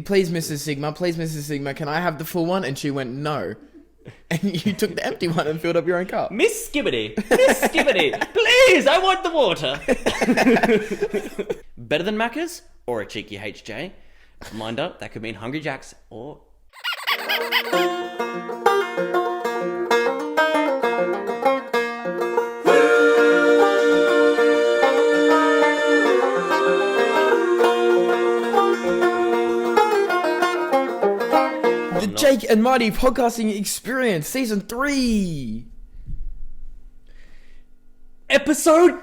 please, Mrs. Sigma, can I have the full one? And she went, no. And you took the empty one and filled up your own cup. Miss Skibbity, please, I want the water. Better than Macca's or a cheeky HJ? Reminder, that could mean Hungry Jack's or... Jake and Marty Podcasting Experience, Season 3. Episode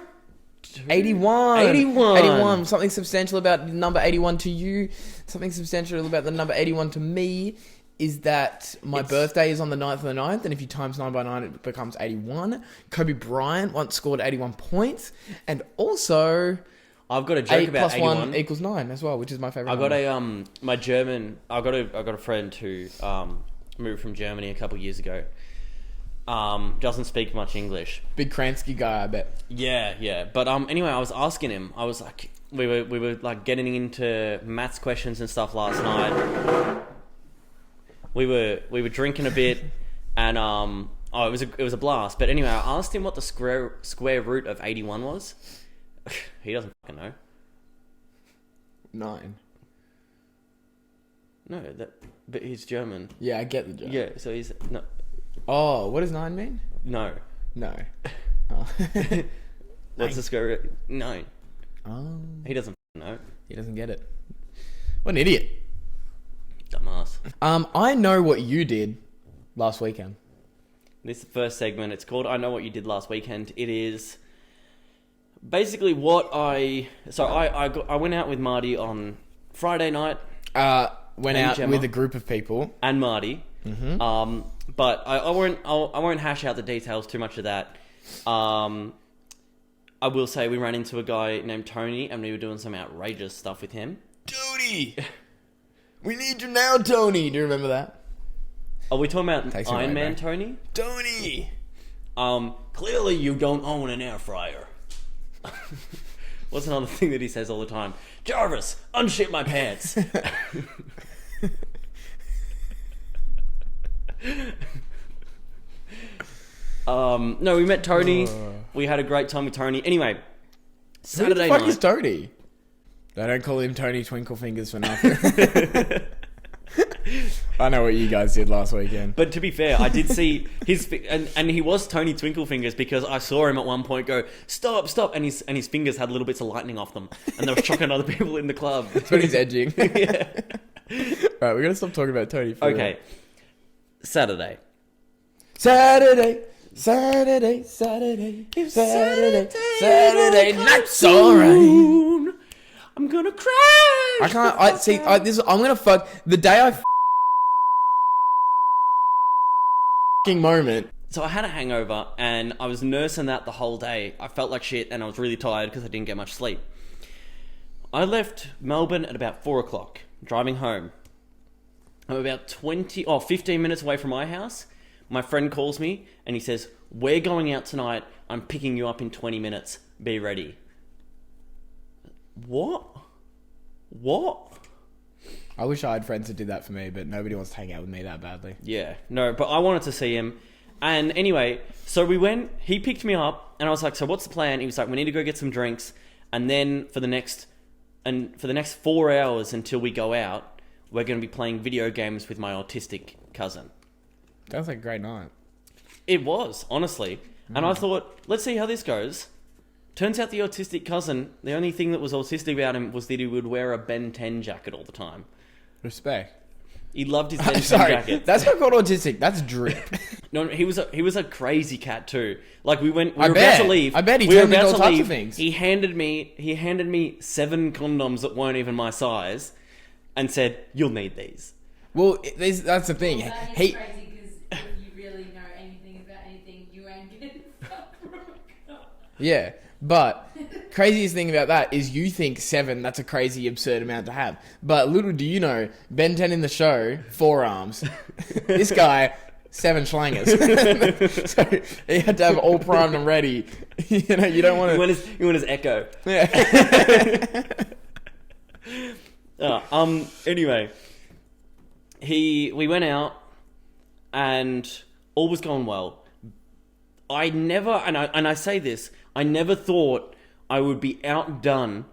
81. 81. Something substantial about number 81 to you. Something substantial about the number 81 to me is that my birthday is on the 9th of the 9th, and if you times 9 by 9, it becomes 81. Kobe Bryant once scored 81 points, and also... I've got a joke 8 about plus 81. 1 equals 9 as well, which is my favorite. I got I got a friend who moved from Germany a couple of years ago. Doesn't speak much English. Big Kransky guy, I bet. Yeah. But anyway, I was asking him. I was like, we were like getting into maths questions and stuff last night. We were drinking a bit, and it was a blast. But anyway, I asked him what the square root of 81 was. He doesn't fucking know. 9. No, but he's German. Yeah, I get the joke. Yeah, so he's no. Oh, what does 9 mean? No. Oh. What's the square root? 9. Oh. He doesn't know. He doesn't get it. What an idiot. Dumbass. I know what you did last weekend. This is the first segment. It's called I Know What You Did Last Weekend. It is basically what I went out with Marty on Friday night. Went out Gemma, with a group of people and Marty. Mm-hmm. But I won't hash out the details too much of that. I will say we ran into a guy named Tony, and we were doing some outrageous stuff with him. Tony, we need you now, Tony. Do you remember that? Are we talking about Iron Man, Tony? Tony. Clearly you don't own an air fryer. What's another thing that he says all the time? Jarvis, unshit my pants. No, we met Tony. We had a great time with Tony. Anyway, Saturday night. Who the fuck is Tony? They don't call him Tony Twinklefingers for nothing. I know what you guys did last weekend. But to be fair, I did see his... And he was Tony Twinklefingers because I saw him at one point go, stop, and his fingers had little bits of lightning off them. And they were shocking other people in the club. That's when he's edging. Yeah. Right, we're going to stop talking about Tony for okay. Real. Saturday night's alright. I'm gonna crash. I'm gonna fuck the day I moment. So I had a hangover and I was nursing that the whole day. I felt like shit and I was really tired because I didn't get much sleep. I left Melbourne at about 4 o'clock, driving home. I'm about 15 minutes away from my house. My friend calls me and he says, we're going out tonight. I'm picking you up in 20 minutes. Be ready. What? I wish I had friends that did that for me, but nobody wants to hang out with me that badly. Yeah, no, but I wanted to see him. And anyway, so we went, he picked me up, and I was like, so what's the plan? He was like, we need to go get some drinks, and then for the next 4 hours until we go out, we're going to be playing video games with my autistic cousin. Sounds like a great night. It was, honestly. And I thought, let's see how this goes. Turns out the autistic cousin, the only thing that was autistic about him was that he would wear a Ben 10 jacket all the time. Respect. He loved his Ben 10 jacket. That's not called autistic. That's drip. No, he was a crazy cat too. Like we were about to leave. I bet he told me all types of things. He handed me 7 condoms that weren't even my size, and said, "You'll need these." Well, that's the thing. Well, that is crazy because if you really know anything about anything, you ain't getting fucked. Yeah. But craziest thing about that is you think 7, that's a crazy absurd amount to have. But little do you know, Ben 10 in the show, 4 arms. This guy, 7 schlangers. So he had to have all primed and ready. You know, you don't want to... You want his echo. Yeah. Anyway, we went out, and all was going well. I never, and I say this, I never thought I would be outdone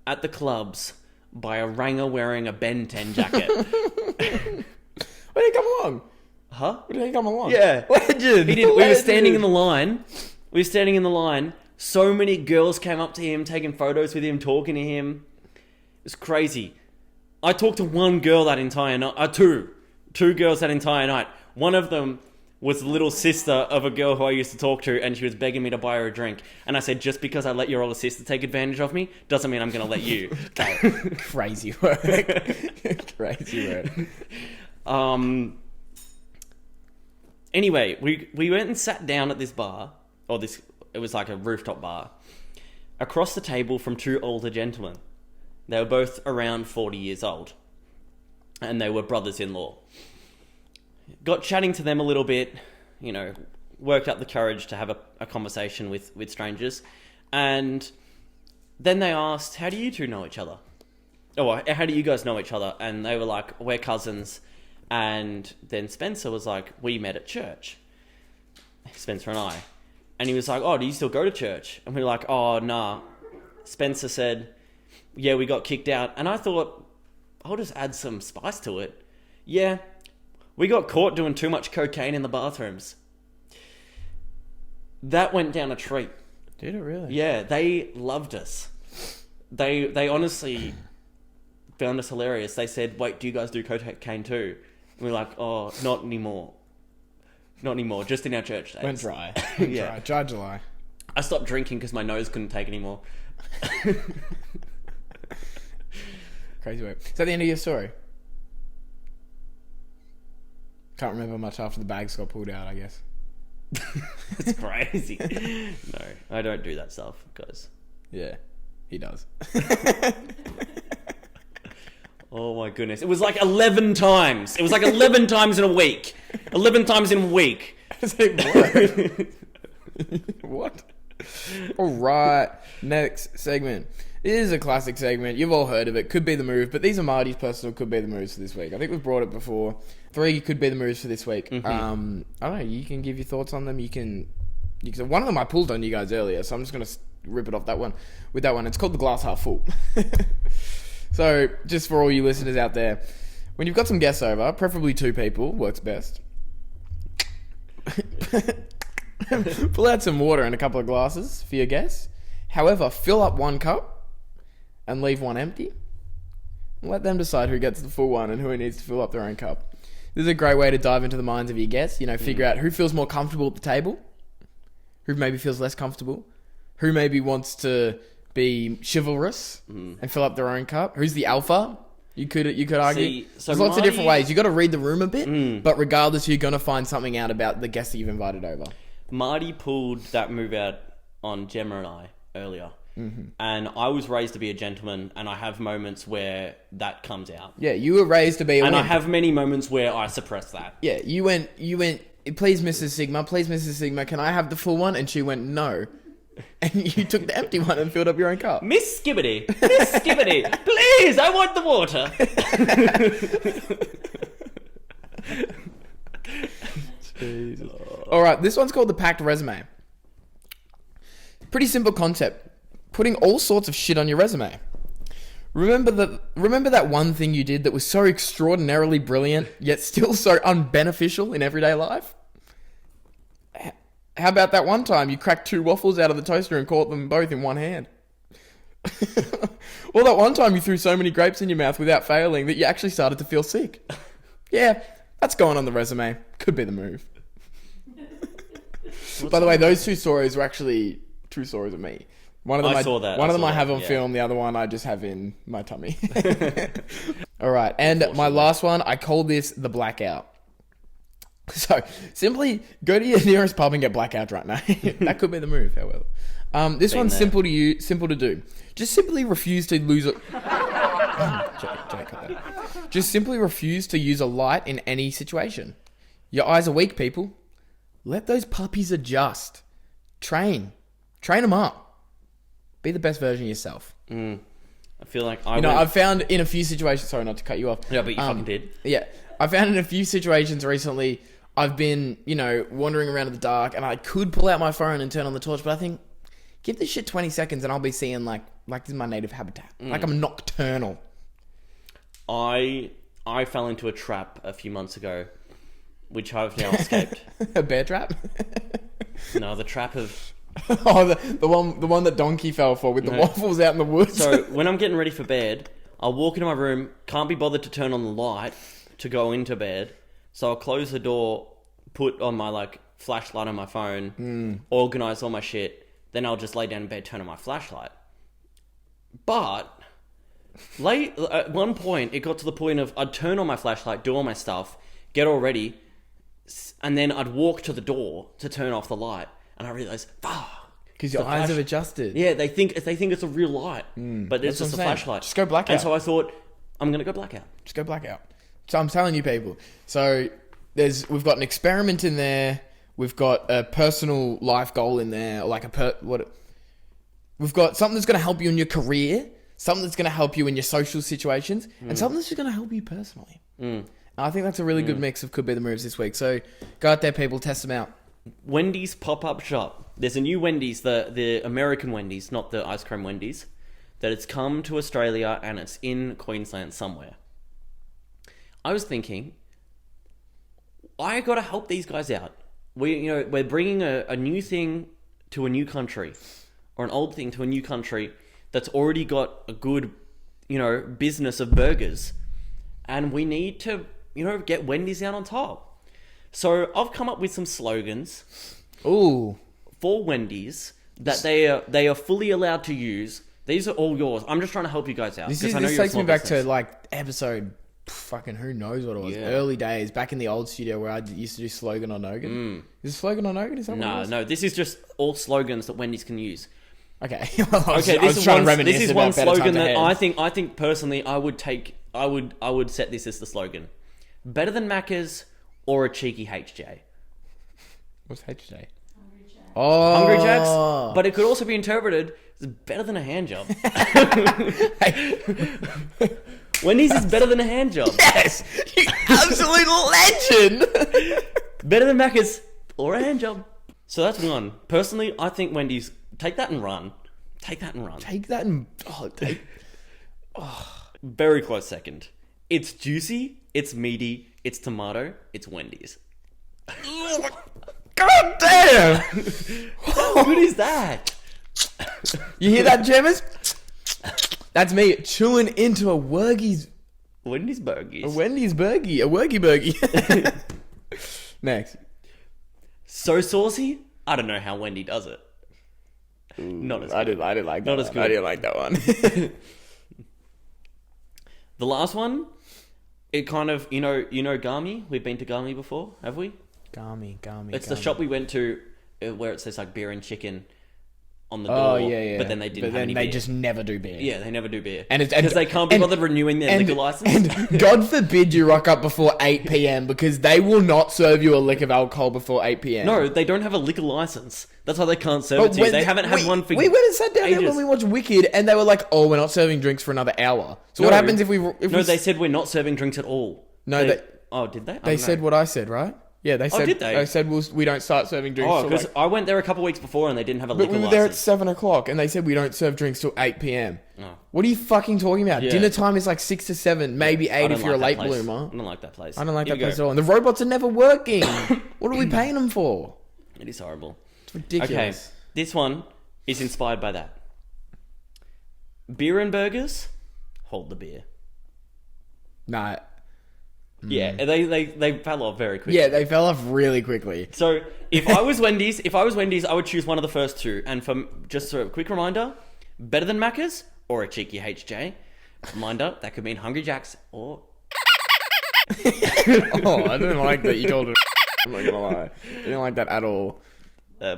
at the clubs by a ranger wearing a Ben 10 jacket. When did he come along? Huh? When did he come along? Yeah. Legend. He did. We were standing in the line. So many girls came up to him, taking photos with him, talking to him. It was crazy. I talked to one girl that entire night. Two girls that entire night. One of them was the little sister of a girl who I used to talk to, and she was begging me to buy her a drink. And I said, just because I let your older sister take advantage of me, doesn't mean I'm going to let you. Crazy work. Crazy work. Anyway, we went and sat down at this bar, it was like a rooftop bar, across the table from two older gentlemen. They were both around 40 years old, and they were brothers-in-law. Got chatting to them a little bit, worked up the courage to have a conversation with strangers. And then they asked, how do you two know each other? Or how do you guys know each other? And they were like, we're cousins. And then Spencer was like, we met at church. Spencer and I. And he was like, oh, do you still go to church? And we were like, oh, nah. Spencer said, yeah, we got kicked out. And I thought, I'll just add some spice to it. Yeah, we got caught doing too much cocaine in the bathrooms. That went down a treat. Did it really? Yeah, they loved us. They honestly found us hilarious. They said, wait, do you guys do cocaine too? And we're like, oh, not anymore. Not anymore, just in our church days. Went dry. Yeah. Dry July. I stopped drinking because my nose couldn't take anymore. Crazy work. Is that the end of your story? Can't remember much after the bags got pulled out, I guess. It's crazy. No, I don't do that stuff, guys. Yeah, he does. Oh my goodness. It was like 11 times. It was like 11 times in a week. 11 times in a week. What? All right, next segment. It is a classic segment. You've all heard of it. Could be the move, but these are Marty's personal could be the moves for this week. I think we've brought it before. 3 could be the moves for this week. Mm-hmm. I don't know. You can give your thoughts on them. You can. One of them I pulled on you guys earlier, so I'm just gonna rip it off that one. With that one, it's called the glass half full. So, just for all you listeners out there, when you've got some guests over, preferably 2 people, works best. Pull out some water and a couple of glasses for your guests. However, fill up 1 cup and leave 1 empty. And let them decide who gets the full one and who needs to fill up their own cup. This is a great way to dive into the minds of your guests. Figure out who feels more comfortable at the table, who maybe feels less comfortable, who maybe wants to be chivalrous and fill up their own cup. Who's the alpha? You could argue. There's lots of different ways. You got to read the room a bit, but regardless, you're going to find something out about the guests that you've invited over. Marty pulled that move out on Gemma and I earlier. Mm-hmm. And I was raised to be a gentleman, and I have moments where that comes out. Yeah, you were raised to be a And wimp. I have many moments where I suppress that. Yeah, you went, please Mrs. Sigma, can I have the full one? And she went, no. And you took the empty one and filled up your own cup. Miss Skibbity, please, I want the water. Jesus. All right, this one's called the packed resume. Pretty simple concept. Putting all sorts of shit on your resume. Remember that one thing you did that was so extraordinarily brilliant, yet still so unbeneficial in everyday life? How about that one time you cracked 2 waffles out of the toaster and caught them both in one hand? Or that one time you threw so many grapes in your mouth without failing that you actually started to feel sick? Yeah, that's going on the resume. Could be the move. By the way, those 2 stories were actually true stories of me. One of them I have on film. The other one I just have in my tummy. All right, and my last one, I call this the blackout. So simply go to your nearest pub and get blackout right now. That could be the move, however. This one's simple to do. Just simply refuse to lose it. Just simply refuse to use a light in any situation. Your eyes are weak, people. Let those puppies adjust. Train them up. Be the best version of yourself. I feel like I've found in a few situations. Sorry, not to cut you off. Yeah, but you fucking did. Yeah, I found in a few situations recently. I've been, wandering around in the dark, and I could pull out my phone and turn on the torch, but I think give this shit 20 seconds, and I'll be seeing like this is my native habitat. Like I'm nocturnal. I fell into a trap a few months ago, which I've now escaped. A bear trap? No, the trap of... Oh, the one that Donkey fell for with the waffles out in the woods. So when I'm getting ready for bed, I'll walk into my room, can't be bothered to turn on the light to go into bed, so I'll close the door, put on my flashlight on my phone, organise all my shit, then I'll just lay down in bed, turn on my flashlight. But late at one point, it got to the point of I'd turn on my flashlight, do all my stuff, get all ready, and then I'd walk to the door to turn off the light, and I realised, fuck. Because your eyes have adjusted. Yeah, they think it's a real light, but it's just a flashlight. Just go blackout. And so I thought, I'm going to go blackout. Just go blackout. So I'm telling you people. So we've got an experiment in there. We've got a personal life goal in there. We've got something that's going to help you in your career. Something that's going to help you in your social situations. And something that's just going to help you personally. And I think that's a really good mix of could be the moves this week. So go out there, people. Test them out. Wendy's pop-up shop. There's a new Wendy's, the American Wendy's, not the ice cream Wendy's, that it's come to Australia and it's in Queensland somewhere. I was thinking, I got to help these guys out. We're bringing a new thing to a new country, or an old thing to a new country that's already got a good, business of burgers, and we need to, get Wendy's out on top. So I've come up with some slogans. Ooh. For Wendy's that they are fully allowed to use. These are all yours. I'm just trying to help you guys out. This takes me back to episode fucking who knows what it was. Yeah. Early days, back in the old studio where I used to do Slogan on Nogan. Is it Slogan on Nogan? Is that what it was? No. This is just all slogans that Wendy's can use. Okay. This is one slogan that I think personally I would set this as the slogan. Better than Macca's or a cheeky HJ. What's HJ? Hungry Jacks. But it could also be interpreted as better than a hand job. Wendy's is better than a hand job. Yes! You absolute legend! Better than Macca's or a hand job. So that's one. Personally, I think Wendy's, take that and run. Very close second. It's juicy, it's meaty, it's tomato, it's Wendy's. God damn! How good is that? You hear that, Jammers? That's me chewing into a Wendy's burgies. A Wendy's burgie. A Wurgie burgie. Next. So saucy? I don't know how Wendy does it. Not as good. I didn't like that. Not as good. I didn't like that one. The last one, it kind of, Gami? We've been to Gami before, have we? Gami. It's the shop we went to where it says beer and chicken on the door. Oh, yeah. But then they didn't have any beer. They just never do beer. Yeah, they never do beer. Because they can't be bothered renewing their liquor license. And God forbid you rock up before 8 p.m. because they will not serve you a lick of alcohol before 8 p.m. No, they don't have a liquor license. That's why they can't serve it to you. They haven't had one for We went and sat down ages. there when we watched Wicked and they were like, oh, we're not serving drinks for another hour. So what happens if we... they said we're not serving drinks at all. No, did they? They said what I said, right? Yeah, they said. Did they? They said we don't start serving drinks. Oh, because I went there a couple weeks before and they didn't have a liquor license. But we were there at 7 o'clock and they said we don't serve drinks till 8 p.m. Oh. What are you fucking talking about? Yeah. Dinner time is 6 to 7, maybe 8 if you're a late bloomer. I don't like that place. I don't like that place at all. And the robots are never working. What are we paying them for? It is horrible. It's ridiculous. Okay, this one is inspired by that. Beer and burgers, hold the beer. Nah. Yeah, they fell off very quickly. Yeah, they fell off really quickly. So if I was Wendy's, I would choose one of the first two. And for just a quick reminder, better than Macca's or a cheeky HJ. Reminder, that could mean Hungry Jacks or... I didn't like that you told it. I'm not gonna lie. I didn't like that at all.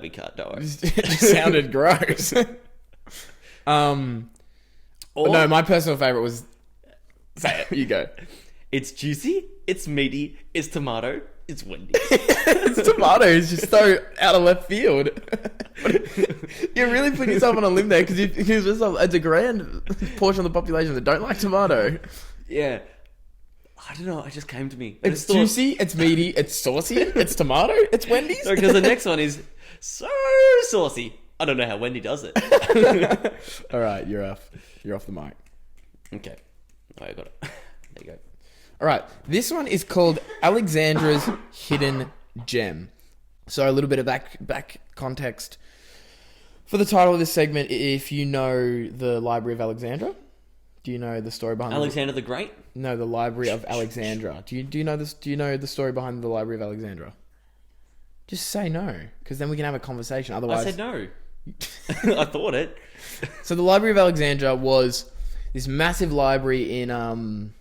We cut, don't worry. It just sounded gross. No, my personal favourite was... Say it, you go. It's juicy, it's meaty, it's tomato, it's Wendy's. It's tomatoes, just so out of left field. You're really putting yourself on a limb there because it's a grand portion of the population that don't like tomato. Yeah. I don't know, it just came to me. It's juicy, it's meaty, it's saucy, it's tomato, it's Wendy's. Because the next one is so saucy. I don't know how Wendy does it. All right, you're off. You're off the mic. Okay. Oh, I got it. There you go. All right, this one is called Alexandra's Hidden Gem. So a little bit of back context for the title of this segment. If you know the Library of Alexandria, do you know the story behind Alexander the Great? No, the Library of Alexandria. Do you know this? Do you know the story behind the Library of Alexandria? Just say no, because then we can have a conversation. Otherwise, I said no. I thought it. So the Library of Alexandria was this massive library in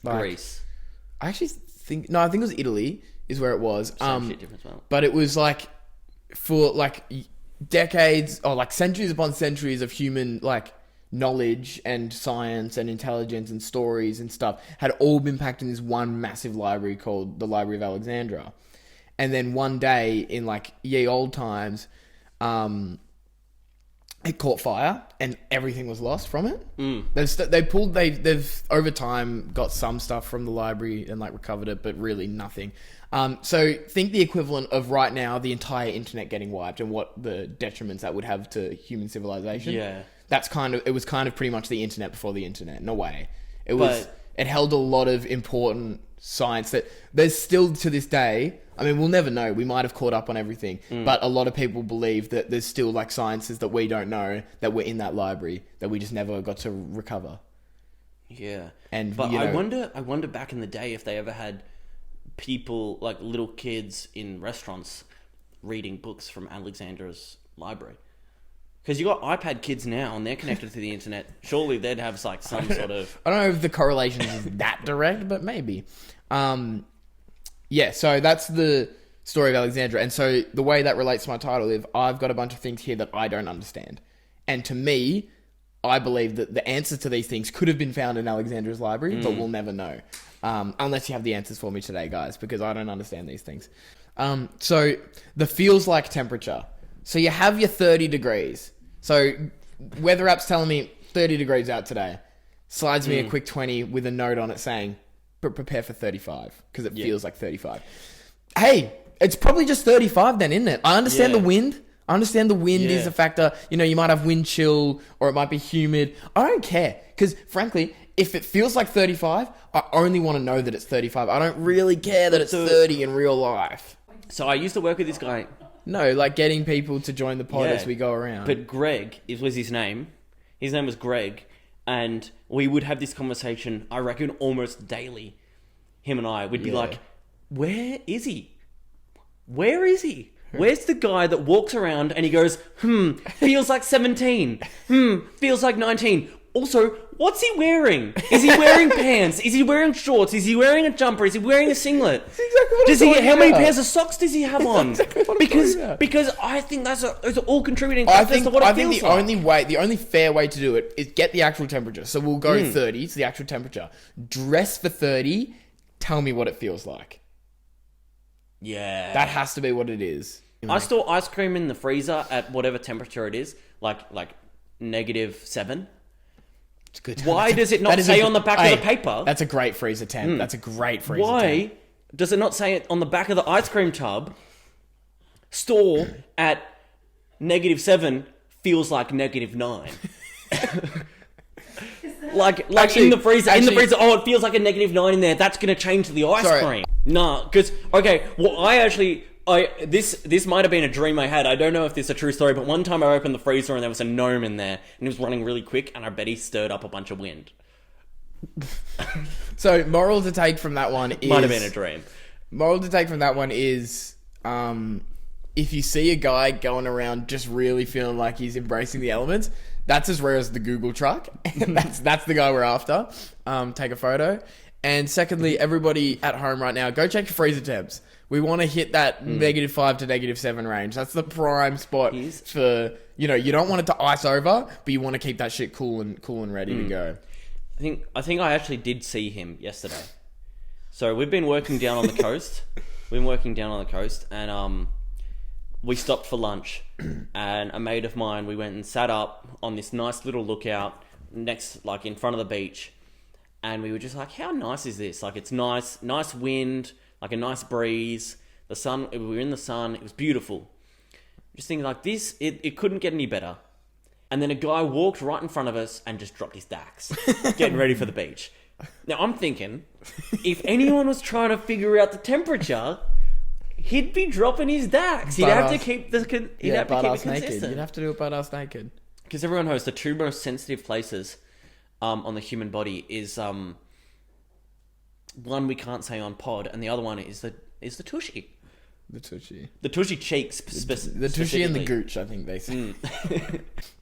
Greece. I think it was Italy is where it was. Same shit, different smell. But it was like for like decades or like centuries upon centuries of human like knowledge and science and intelligence and stories and stuff had all been packed in this one massive library called the Library of Alexandria. And then one day in like ye old times, it caught fire and everything was lost from it. They've over time got some stuff from the library and like recovered it, but really nothing. So think the equivalent of right now, the entire internet getting wiped and what the detriments that would have to human civilization. Yeah. It was kind of pretty much the internet before the internet in a way. It held a lot of important science that there's still to this day. I mean, we'll never know. We might have caught up on everything, but a lot of people believe that there's still like sciences that we don't know that were in that library that we just never got to recover. Yeah, but I wonder back in the day if they ever had people like little kids in restaurants reading books from Alexandra's library. Because you got iPad kids now and they're connected to the internet. Surely they'd have like some sort of... I don't know if the correlation is that direct, but maybe. Yeah, so that's the story of Alexandria. And so the way that relates to my title is I've got a bunch of things here that I don't understand. And to me, I believe that the answers to these things could have been found in Alexandria's library, but we'll never know. Unless you have the answers for me today, guys, because I don't understand these things. So the feels like temperature. So you have your 30 degrees. So weather app's telling me 30 degrees out today. Slides me a quick 20 with a note on it saying, prepare for 35, because it feels like 35. Hey, it's probably just 35 then, isn't it? I understand the wind. I understand the wind is a factor. You know, you might have wind chill or it might be humid. I don't care, because frankly, if it feels like 35, I only want to know that it's 35. I don't really care that it's 30 in real life. So I used to work with this guy. No, like getting people to join the pod as we go around. But Greg was his name. His name was Greg. And we would have this conversation, I reckon, almost daily. Him and I would be like, where is he? Where is he? Where's the guy that walks around and he goes, feels like 17. Feels like 19. Also, what's he wearing? Is he wearing pants? Is he wearing shorts? Is he wearing a jumper? Is he wearing a singlet? That's exactly what I'm talking about. How many pairs of socks does he have on? Exactly what I'm talking about. Because I think those are all contributing factors to what it feels like. The only fair way to do it is get the actual temperature. So we'll go 30, it's the actual temperature. Dress for 30, tell me what it feels like. Yeah. That has to be what it is. I store ice cream in the freezer at whatever temperature it is, like -7. It's good. Why does it not say on the back of the paper? That's a great freezer temp. That's a great freezer temp. Why does it not say it on the back of the ice cream tub? Store at -7 feels like -9. like Actually, in the freezer. Oh, it feels like a -9 in there. That's gonna change the ice cream. Nah, because this might have been a dream I had. I don't know if this is a true story, but one time I opened the freezer and there was a gnome in there and he was running really quick and I bet he stirred up a bunch of wind. So moral to take from that one is... Might have been a dream. Moral to take from that one is... if you see a guy going around just really feeling like he's embracing the elements, that's as rare as the Google truck. that's the guy we're after. Take a photo. And secondly, everybody at home right now, go check your freezer temps. We want to hit that -5 to -7 range. That's the prime spot for, you don't want it to ice over, but you want to keep that shit cool and ready to go. I think I actually did see him yesterday. So we've been working down on the coast. And we stopped for lunch. And a mate of mine, we went and sat up on this nice little lookout next, like in front of the beach. And we were just like, how nice is this? Like, it's nice wind, like a nice breeze. The sun, we were in the sun. It was beautiful. Just thinking like this, it couldn't get any better. And then a guy walked right in front of us and just dropped his dacks, getting ready for the beach. Now, I'm thinking, if anyone was trying to figure out the temperature, he'd be dropping his dacks. He'd have to keep it consistent. Naked. You'd have to do it butt ass naked. Because everyone knows the two most sensitive places on the human body is one we can't say on pod, and the other one is the tushy. The tushy. The tushy cheeks. The tushy and the gooch, I think they say.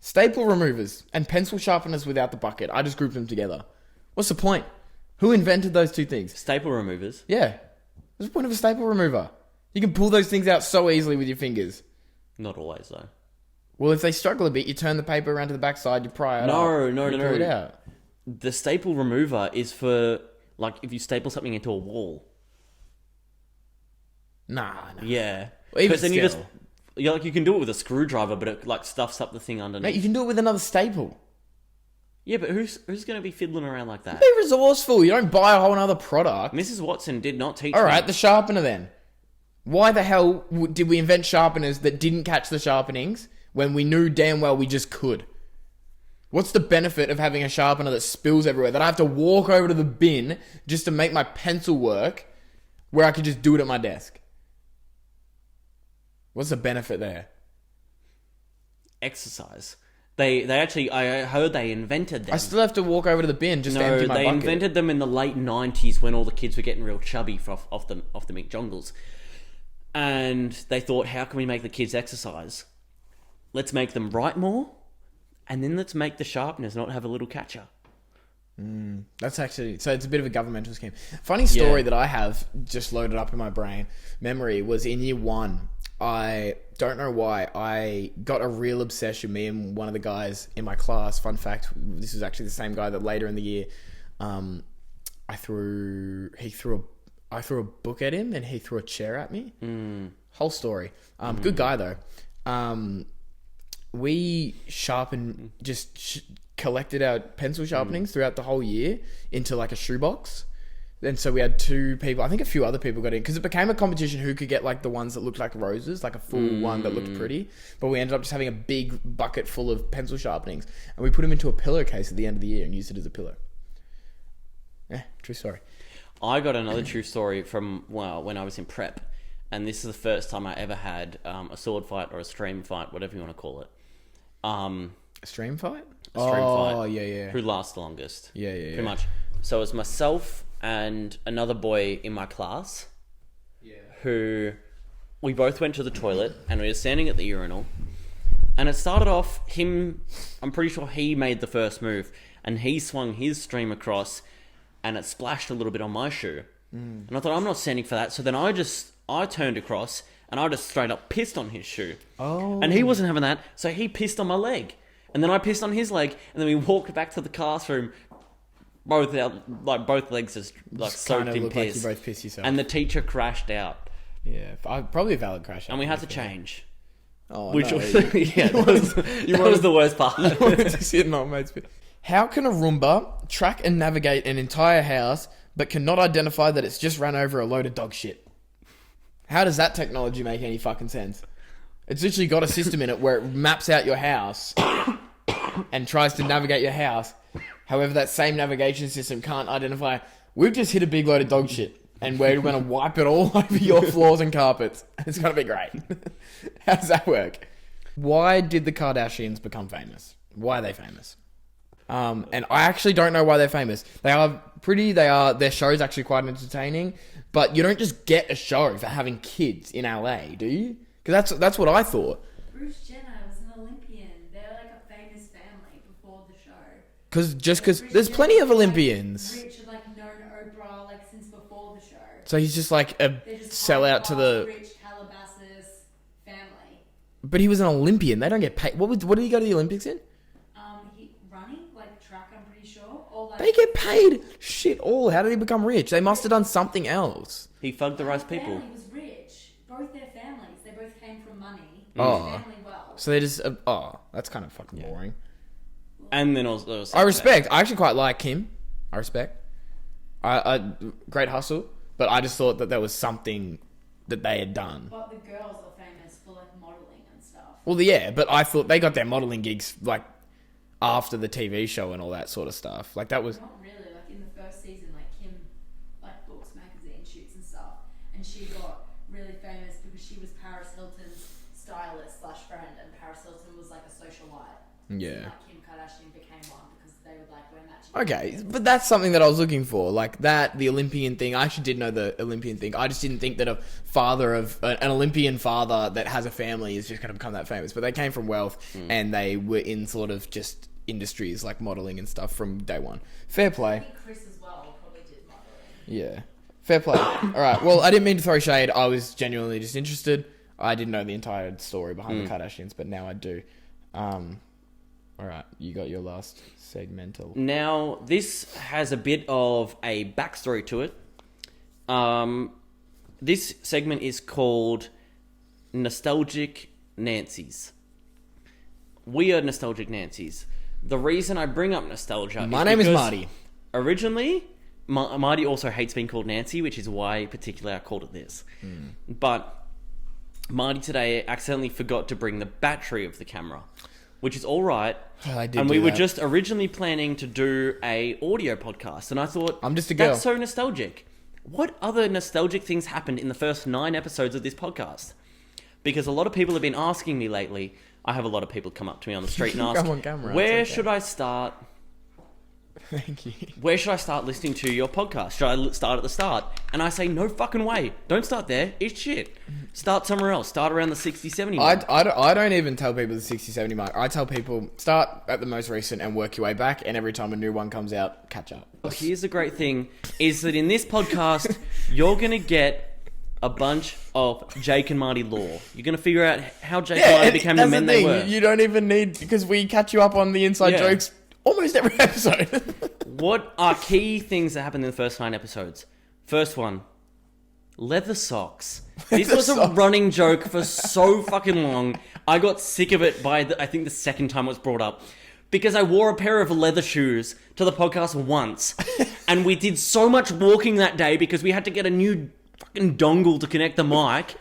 Staple removers and pencil sharpeners without the bucket. I just grouped them together. What's the point? Who invented those two things? Staple removers? Yeah. What's the point of a staple remover? You can pull those things out so easily with your fingers. Not always, though. Well, if they struggle a bit, you turn the paper around to the backside, you pry it up. No. Pull it out. The staple remover is for, like, if you staple something into a wall. Nah. Yeah. Well, even because then still. you can do it with a screwdriver, but it, like, stuffs up the thing underneath. Mate, you can do it with another staple. Yeah, but who's going to be fiddling around like that? Be resourceful. You don't buy a whole other product. Mrs. Watson did not teach All right, me. the sharpener then. Why the hell did we invent sharpeners that didn't catch the sharpenings when we knew damn well we just could? What's the benefit of having a sharpener that spills everywhere, that I have to walk over to the bin just to make my pencil work, where I could just do it at my desk? What's the benefit there? Exercise. They actually, I heard they invented them. I still have to walk over to the bin just to empty my bucket. No, they invented them in the late 90s when all the kids were getting real chubby off the McJongles. And they thought, how can we make the kids exercise? Let's make them write more, and then let's make the sharpeners not have a little catcher. That's actually... So it's a bit of a governmental scheme. Funny story that I have just loaded up in my brain, memory, was in year 1. I don't know why. I got a real obsession. Me and one of the guys in my class, fun fact, this is actually the same guy that later in the year, I threw a book at him and he threw a chair at me. Whole story. Good guy though. We sharpened, collected our pencil sharpenings throughout the whole year into like a shoebox. And so we had 2 people, I think a few other people got in, because it became a competition who could get like the ones that looked like roses, like a full one that looked pretty. But we ended up just having a big bucket full of pencil sharpenings, and we put them into a pillowcase at the end of the year and used it as a pillow. Yeah, true story. I got another true story from, when I was in prep, and this is the first time I ever had a sword fight or a stream fight, whatever you want to call it. A stream fight? A stream fight. Oh, yeah. Who lasts the longest. Yeah. Pretty much. So it was myself and another boy in my class who we both went to the toilet and we were standing at the urinal, and it started off I'm pretty sure he made the first move, and he swung his stream across and it splashed a little bit on my shoe. And I thought, I'm not standing for that. So then I turned across and I just straight up pissed on his shoe. And he wasn't having that, so he pissed on my leg, and then I pissed on his leg, and then we walked back to the classroom. Both legs just soaked in piss. Like you both pissed yourself. And the teacher crashed out. Yeah, probably a valid crash out. And we had to change. Oh, which no. was that was the worst part. You wanted to sit in old mate's bit. How can a Roomba track and navigate an entire house but cannot identify that it's just ran over a load of dog shit? How does that technology make any fucking sense? It's literally got a system in it where it maps out your house and tries to navigate your house. However, that same navigation system can't identify, we've just hit a big load of dog shit and we're going to wipe it all over your floors and carpets. It's going to be great. How does that work? Why did the Kardashians become famous? Why are they famous? And I actually don't know why they're famous. Their show's actually quite entertaining, but you don't just get a show for having kids in LA, do you? Because that's what I thought. Bruce Jenner was an Olympian. They're like a famous family before the show. Because there's plenty of Olympians. Rich, like known Oprah like since before the show. So he's just like a sellout to the... Rich Calabasas family. But he was an Olympian. They don't get paid. What did he go to the Olympics in? Running, like track, I'm pretty sure. Or like They get paid shit all. How did he become rich? They must have done something else. He fucked the right people. Their family was rich. Both their families. They both came from money. Oh. Family wealth. So they just... that's kind of fucking boring. And then also... I respect. I actually quite like him. I respect. I great hustle. But I just thought that there was something that they had done. But the girls are famous for like modelling and stuff. Well, yeah, but I thought they got their modelling gigs, like, after the TV show and all that sort of stuff. Like, that was... Not really. Like, in the first season, like, Kim, like, books, magazine shoots and stuff. And she got really famous because she was Paris Hilton's stylist / friend. And Paris Hilton was, like, a socialite. Yeah. So, like, Kim Kardashian became one because they would, like, wear matching. Okay, but that's something that I was looking for. Like that, the Olympian thing. I actually did know the Olympian thing. I just didn't think that a father of an Olympian father that has a family is just going to become that famous. But they came from wealth and they were in sort of just industries like modeling and stuff from day one. Fair I play. think Chris as well probably did modelling. Yeah. Fair play. All right. Well, I didn't mean to throw shade. I was genuinely just interested. I didn't know the entire story behind the Kardashians, but now I do. All right, you got your last segmental. Now, this has a bit of a backstory to it. This segment is called Nostalgic Nancy's. We are Nostalgic Nancy's. The reason I bring up nostalgia My name is Marty. Originally, Marty also hates being called Nancy, which is why particularly I called it this. But Marty today accidentally forgot to bring the battery of the camera, which is all right. I did and do we were that. just originally planning to do a audio podcast, and I thought, I'm just a girl. That's so nostalgic. What other nostalgic things happened in the first 9 episodes of this podcast? Because a lot of people have been asking me lately. I have a lot of people come up to me on the street and ask, Come on camera, where it's okay. should I start? Thank you. Where should I start listening to your podcast? Should I start at the start? And I say, no fucking way. Don't start there. It's shit. Start somewhere else. Start around the 60, 70 mark. I don't even tell people the 60, 70 mark. I tell people, start at the most recent and work your way back, and every time a new one comes out, catch up. Well, here's the great thing, is that in this podcast, you're going to get a bunch of Jake and Marty lore. You're going to figure out how Jake and Marty became the men they were. You don't even need, because we catch you up on the inside jokes almost every episode. What are key things that happened in the first 9 episodes? First one, leather socks. This was a running joke for so fucking long. I got sick of it by, I think, the second time it was brought up. Because I wore a pair of leather shoes to the podcast once. And we did so much walking that day because we had to get a new fucking dongle to connect the mic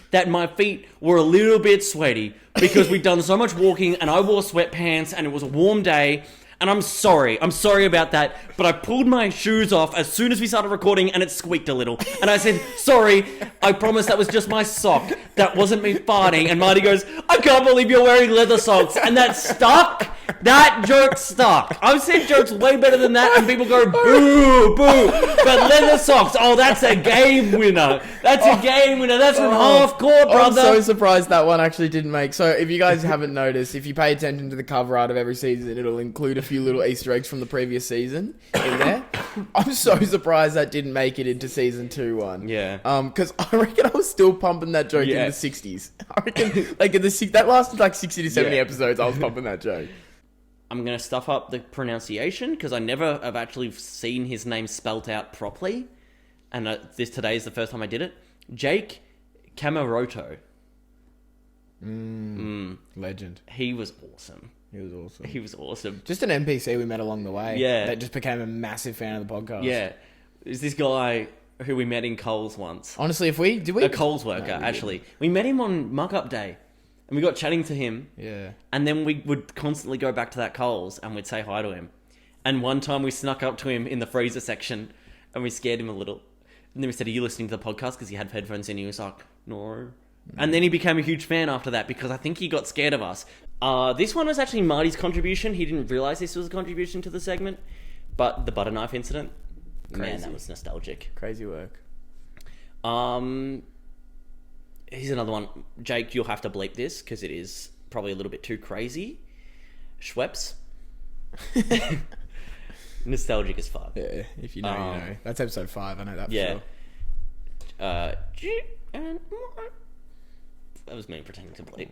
that my feet were a little bit sweaty because we'd done so much walking and I wore sweatpants and it was a warm day. And I'm sorry about that, but I pulled my shoes off as soon as we started recording and it squeaked a little. And I said, sorry, I promise that was just my sock. That wasn't me farting. And Marty goes, I can't believe you're wearing leather socks. And that stuck. That joke stuck. I've said jokes way better than that and people go, boo, boo. But leather socks, oh, that's a game winner. That's a game winner. That's from half court, brother. I'm so surprised that one actually didn't make. So if you guys haven't noticed, if you pay attention to the cover art of every season, it'll include a few little Easter eggs from the previous season in there. I'm so surprised that didn't make it into season 2 one. Yeah. Because I reckon I was still pumping that joke in the 60s. I reckon like in that lasted like 60 to 70 episodes. I was pumping that joke. I'm going to stuff up the pronunciation because I never have actually seen his name spelt out properly. And today is the first time I did it. Jake Camaroto. Legend. He was awesome. He was awesome. Just Just an NPC we met along the way. Yeah. That just became a massive fan of the podcast. yeah. There's this guy who we met in Coles once. Honestly, did we? A Coles worker, actually. We met him on Muck-Up Day. And we got chatting to him. Yeah. And then we would constantly go back to that Coles and we'd say hi to him. And one time we snuck up to him in the freezer section and we scared him a little. And then we said, are you listening to the podcast? Because he had headphones in. He was like, no. And then he became a huge fan after that because I think he got scared of us. This one was actually Marty's contribution. He didn't realize this was a contribution to the segment. But the butter knife incident, man, that was nostalgic. Crazy work. Here's another one. Jake, you'll have to bleep this because it is probably a little bit too crazy. Schweppes. Nostalgic as fuck. Yeah, if you know, you know. That's episode 5. I know that for Yeah. sure. That was me pretending to bleep.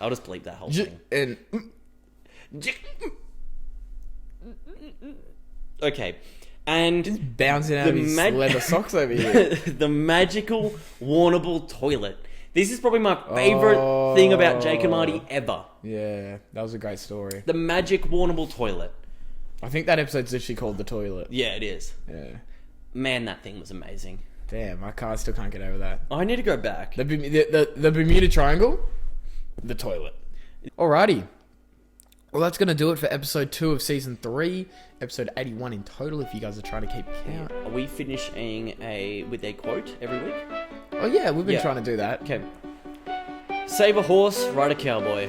I'll just bleep that whole J- thing. and Okay. And Just bouncing out of his leather socks over here. the magical Warrnable toilet. This is probably my favourite thing about Jake and Marty ever. Yeah, that was a great story. The magic Warrnable toilet. I think that episode's literally called The Toilet. Yeah, it is. Yeah. Man, that thing was amazing. Damn, my car still can't get over that. I need to go back. The Bermuda Triangle, the toilet. Alrighty. Well, that's going to do it for episode 2 of season 3. Episode 81 in total, if you guys are trying to keep count. Are we finishing with a quote every week? Oh, yeah, we've been trying to do that. Okay. Save a horse, ride a cowboy.